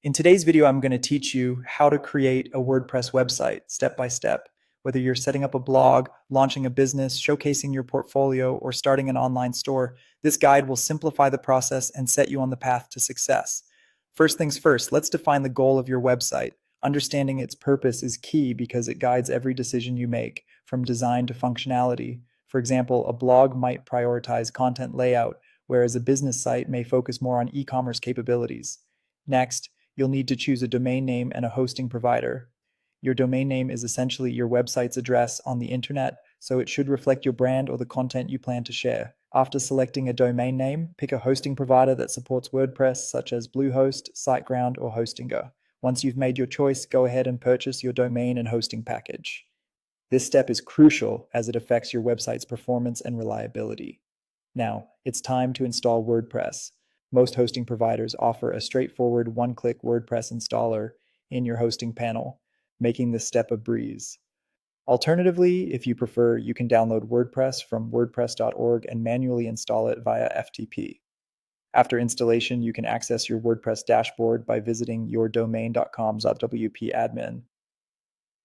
In today's video, I'm going to teach you how to create a WordPress website step by step. Whether you're setting up a blog, launching a business, showcasing your portfolio, or starting an online store, this guide will simplify the process and set you on the path to success. First things first, let's define the goal of your website. Understanding its purpose is key because it guides every decision you make, from design to functionality. For example, a blog might prioritize content layout, whereas a business site may focus more on e-commerce capabilities. Next, you'll need to choose a domain name and a hosting provider. Your domain name is essentially your website's address on the internet, so it should reflect your brand or the content you plan to share. After selecting a domain name, pick a hosting provider that supports WordPress, such as Bluehost, SiteGround, or Hostinger. Once you've made your choice, go ahead and purchase your domain and hosting package. This step is crucial as it affects your website's performance and reliability. Now, it's time to install WordPress. Most hosting providers offer a straightforward one-click WordPress installer in your hosting panel, making this step a breeze. Alternatively, if you prefer, you can download WordPress from wordpress.org and manually install it via FTP. After installation, you can access your WordPress dashboard by visiting yourdomain.com.wp admin.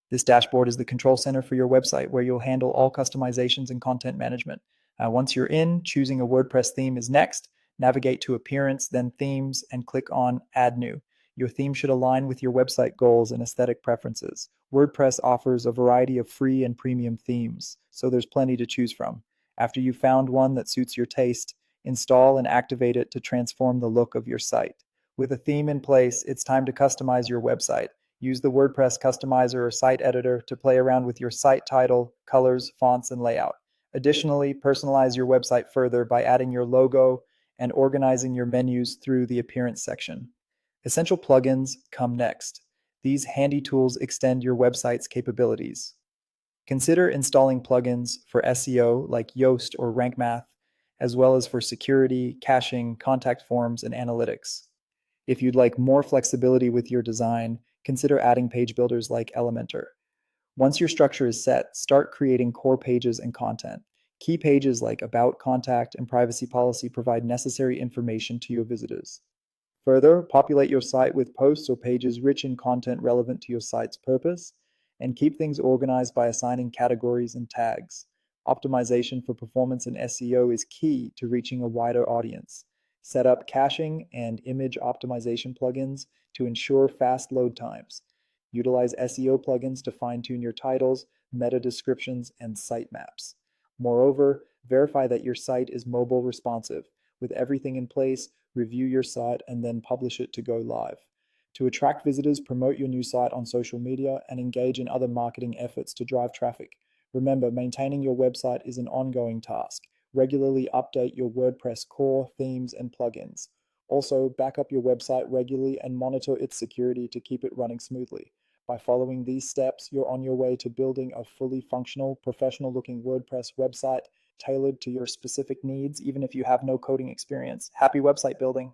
This dashboard is the control center for your website where you'll handle all customizations and content management. Once you're in, choosing a WordPress theme is next. Navigate to Appearance, then Themes, and click on Add New. Your theme should align with your website goals and aesthetic preferences. WordPress offers a variety of free and premium themes, so there's plenty to choose from. After you've found one that suits your taste, install and activate it to transform the look of your site. With a theme in place, it's time to customize your website. Use the WordPress customizer or site editor to play around with your site title, colors, fonts, and layout. Additionally, personalize your website further by adding your logo and organizing your menus through the Appearance section. Essential plugins come next. These handy tools extend your website's capabilities. Consider installing plugins for SEO like Yoast or Rank Math, as well as for security, caching, contact forms, and analytics. If you'd like more flexibility with your design, consider adding page builders like Elementor. Once your structure is set, start creating core pages and content. Key pages like About, Contact, and Privacy Policy provide necessary information to your visitors. Further, populate your site with posts or pages rich in content relevant to your site's purpose, and keep things organized by assigning categories and tags. Optimization for performance in SEO is key to reaching a wider audience. Set up caching and image optimization plugins to ensure fast load times. Utilize SEO plugins to fine-tune your titles, meta descriptions, and sitemaps. Moreover, verify that your site is mobile responsive. With everything in place, review your site, and then publish it to go live. To attract visitors, promote your new site on social media and engage in other marketing efforts to drive traffic. Remember, maintaining your website is an ongoing task. Regularly update your WordPress core, themes, and plugins. Also, back up your website regularly and monitor its security to keep it running smoothly. By following these steps, you're on your way to building a fully functional, professional-looking WordPress website tailored to your specific needs, even if you have no coding experience. Happy website building!